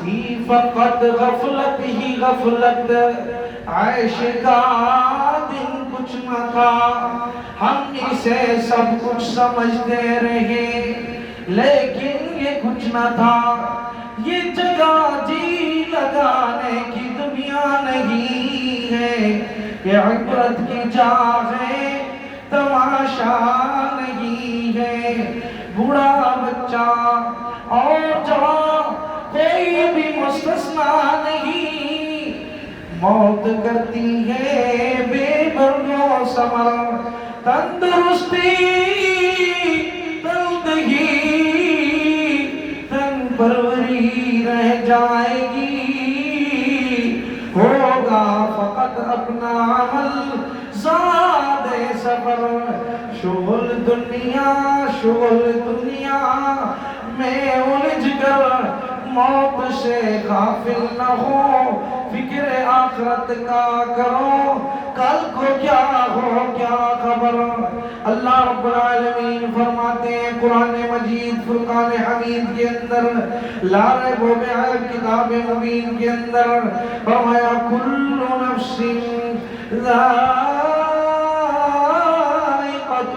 تھی فقط غفلت ہی غفلت، عیش کا دن کچھ نہ تھا، ہم اسے سب کچھ سمجھتے رہے، لیکن یہ کچھ نہ تھا، یہ جگہ جی لگانے کی دنیا نہیں ہے، یہ عبرت کی جا ہے تماشا نہیں ہے، بوڑھا بچہ اور جوان کوئی بھی مستثنا نہیں، موت کرتی ہے بے برگ و ثمر، تندرستی تندہی تن پروری رہ جائے گی، ہوگا فقط اپنا عمل زاد سفر، شغل دنیا میں الجھ کر موت سے غافل نہ ہو، فکر آخرت کا کرو، کل کو کیا ہو کیا خبر۔ اللہ رب العالمین فرماتے ہیں قرآن مجید فرقان حمید کے اندر، لا ریب وبعید کتاب مبین کے اندر فرمایا کل نفس ذائقۃ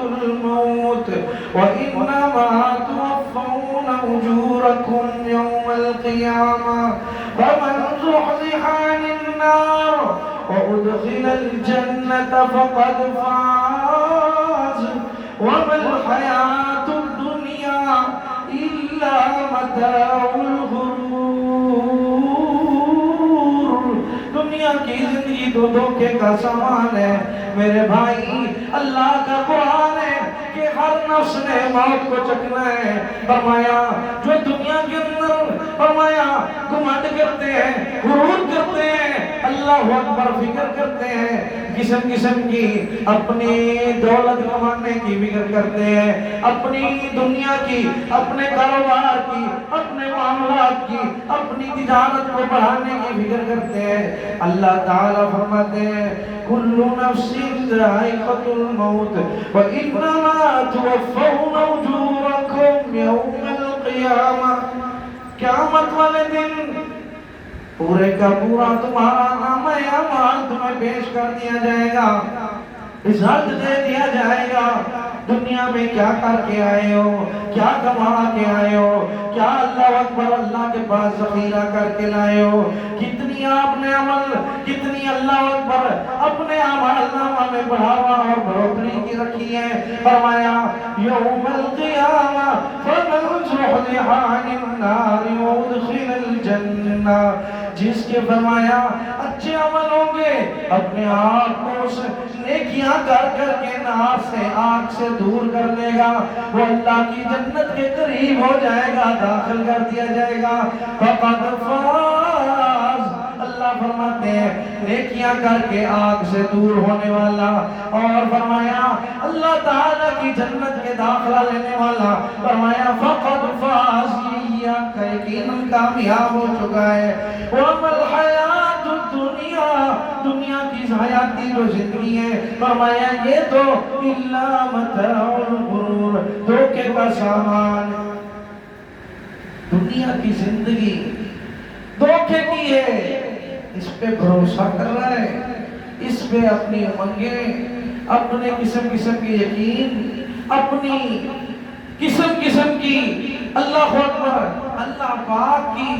الموت وانما توفون اجورکم یوم القیامہ فمن زحزح عن النار وادخل الجنة فقد فاز وما الحیاة الدنیا الا متاع الغرور۔ دنیا کی زندگی تو دھوکے کا سامان ہے میرے بھائی، اللہ کا قرآن ہے کہ ہر نفس نے موت کو چکنا ہے، فرمایا جو دنیا کے اندر فرمایا گھمنڈ کرتے ہیں، غرور کرتے ہیں، اللہ اکبر فکر کرتے ہیں، قسم قسم کی اپنی دولت کمانے کی فکر کرتے ہیں، اپنی دنیا کی، اپنے کاروبار کی، اپنے معاملات کی، اپنی تجارت کو بڑھانے کی فکر کرتے ہیں، اللہ تعالیٰ فرماتے ہیں کل نفس ذائقۃ الموت وانما توفون اجورکم یوم القیامہ، قیامت والے دن پورے کا پورا تمہارا نام اعمال تمہیں پیش کر دیا جائے گا، رزلٹ دے دیا جائے گا، دنیا میں کیا کر کے آئے ہو، کیا کما کے آئے ہو، کیا اللہ اکبر اللہ کے پاس ذخیرہ کر کے لائے ہو، کتنی آپ نے عمل، کتنی اللہ اکبر اپنے اعمال نامہ میں بڑھاوا اور بڑھوتری کی رکھی ہے۔ فرمایا یوم القیامہ فمن زحزح عن النار وادخل الجنہ، جس کے فرمایا اچھے عمل ہوں گے، اپنے آپ کو اس نیکیاں کر کر کے نار سے آگ سے دور کر لے گا، وہ اللہ کی جنت کے قریب ہو جائے گا، داخل کر دیا جائے گا، فقد فاز۔ اللہ فرماتے ہیں نیکیاں کر کے آگ سے دور ہونے والا، اور فرمایا اللہ تعالیٰ کی جنت کے داخلہ لینے والا، فرمایا فقد فاز، یہ یقیناً کامیاب ہو چکا ہے۔ وَمَا الْحَيَاةُ الدُّنْيَا، دنیا کی حیاتی جو زندگی ہے، فرمایا یہ تو اِلَّا مَتَاعُ الْغُرُورِ، دھوکے کا سامان۔ دنیا کی زندگی دھوکے کی ہے، اس پہ بھروسہ کر رہا ہے، اس پہ اپنی امنگیں، اپنے قسم قسم کی یقین، اپنی قسم قسم کی اللہ اکبر اللہ پاک کی